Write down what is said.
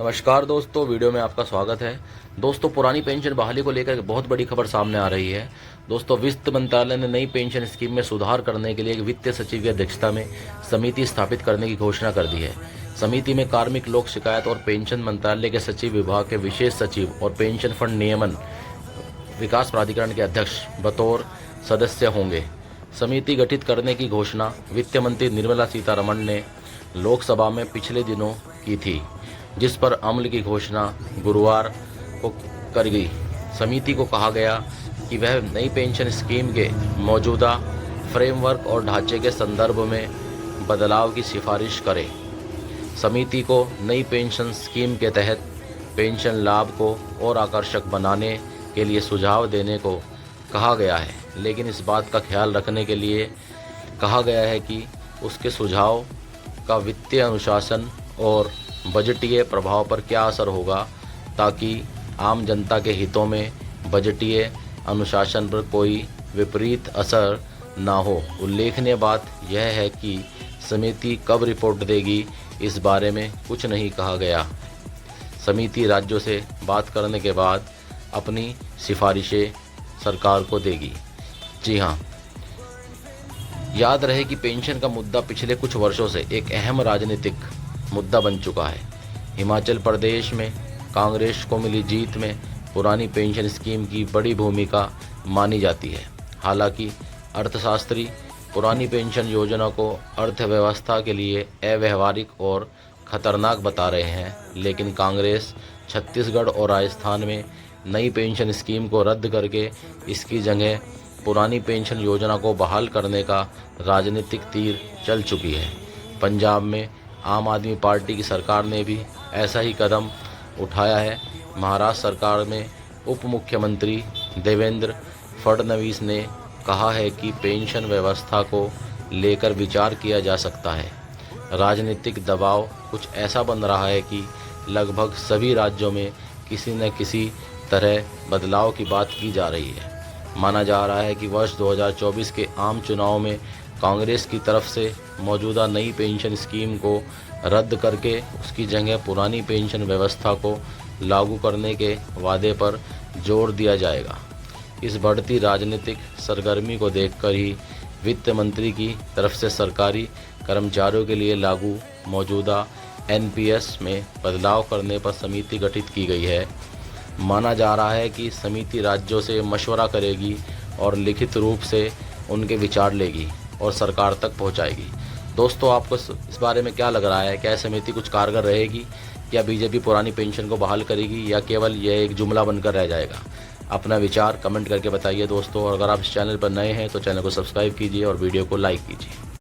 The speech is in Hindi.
नमस्कार दोस्तों, वीडियो में आपका स्वागत है। दोस्तों, पुरानी पेंशन बहाली को लेकर बहुत बड़ी खबर सामने आ रही है। दोस्तों, वित्त मंत्रालय ने नई पेंशन स्कीम में सुधार करने के लिए एक वित्त सचिव की अध्यक्षता में समिति स्थापित करने की घोषणा कर दी है। समिति में कार्मिक लोक शिकायत और पेंशन मंत्रालय के सचिव, विभाग के विशेष सचिव और पेंशन फंड नियमन विकास प्राधिकरण के अध्यक्ष बतौर सदस्य होंगे। समिति गठित करने की घोषणा वित्त मंत्री निर्मला सीतारमण ने लोकसभा में पिछले दिनों की थी, जिस पर अमल की घोषणा गुरुवार को कर गई। समिति को कहा गया कि वह नई पेंशन स्कीम के मौजूदा फ्रेमवर्क और ढांचे के संदर्भ में बदलाव की सिफारिश करे। समिति को नई पेंशन स्कीम के तहत पेंशन लाभ को और आकर्षक बनाने के लिए सुझाव देने को कहा गया है, लेकिन इस बात का ख्याल रखने के लिए कहा गया है कि उसके सुझाव का वित्तीय अनुशासन और बजटीय प्रभाव पर क्या असर होगा, ताकि आम जनता के हितों में बजटीय अनुशासन पर कोई विपरीत असर ना हो। उल्लेखनीय बात यह है कि समिति कब रिपोर्ट देगी, इस बारे में कुछ नहीं कहा गया। समिति राज्यों से बात करने के बाद अपनी सिफारिशें सरकार को देगी। जी हाँ, याद रहे कि पेंशन का मुद्दा पिछले कुछ वर्षों से एक अहम राजनीतिक मुद्दा बन चुका है। हिमाचल प्रदेश में कांग्रेस को मिली जीत में पुरानी पेंशन स्कीम की बड़ी भूमिका मानी जाती है। हालांकि अर्थशास्त्री पुरानी पेंशन योजना को अर्थव्यवस्था के लिए अव्यावहारिक और खतरनाक बता रहे हैं, लेकिन कांग्रेस छत्तीसगढ़ और राजस्थान में नई पेंशन स्कीम को रद्द करके इसकी जगह पुरानी पेंशन योजना को बहाल करने का राजनीतिक तीर चल चुकी है। पंजाब में आम आदमी पार्टी की सरकार ने भी ऐसा ही कदम उठाया है। महाराष्ट्र सरकार में उप मुख्यमंत्री देवेंद्र फडणवीस ने कहा है कि पेंशन व्यवस्था को लेकर विचार किया जा सकता है। राजनीतिक दबाव कुछ ऐसा बन रहा है कि लगभग सभी राज्यों में किसी न किसी तरह बदलाव की बात की जा रही है। माना जा रहा है कि वर्ष 2024 के आम चुनाव में कांग्रेस की तरफ से मौजूदा नई पेंशन स्कीम को रद्द करके उसकी जगह पुरानी पेंशन व्यवस्था को लागू करने के वादे पर जोर दिया जाएगा। इस बढ़ती राजनीतिक सरगर्मी को देखकर ही वित्त मंत्री की तरफ से सरकारी कर्मचारियों के लिए लागू मौजूदा एनपीएस में बदलाव करने पर समिति गठित की गई है। माना जा रहा है कि समिति राज्यों से मशवरा करेगी और लिखित रूप से उनके विचार लेगी और सरकार तक पहुंचाएगी। दोस्तों, आपको इस बारे में क्या लग रहा है? क्या समिति कुछ कारगर रहेगी? क्या बीजेपी पुरानी पेंशन को बहाल करेगी या केवल यह एक जुमला बनकर रह जाएगा? अपना विचार कमेंट करके बताइए दोस्तों, और अगर आप इस चैनल पर नए हैं तो चैनल को सब्सक्राइब कीजिए और वीडियो को लाइक कीजिए।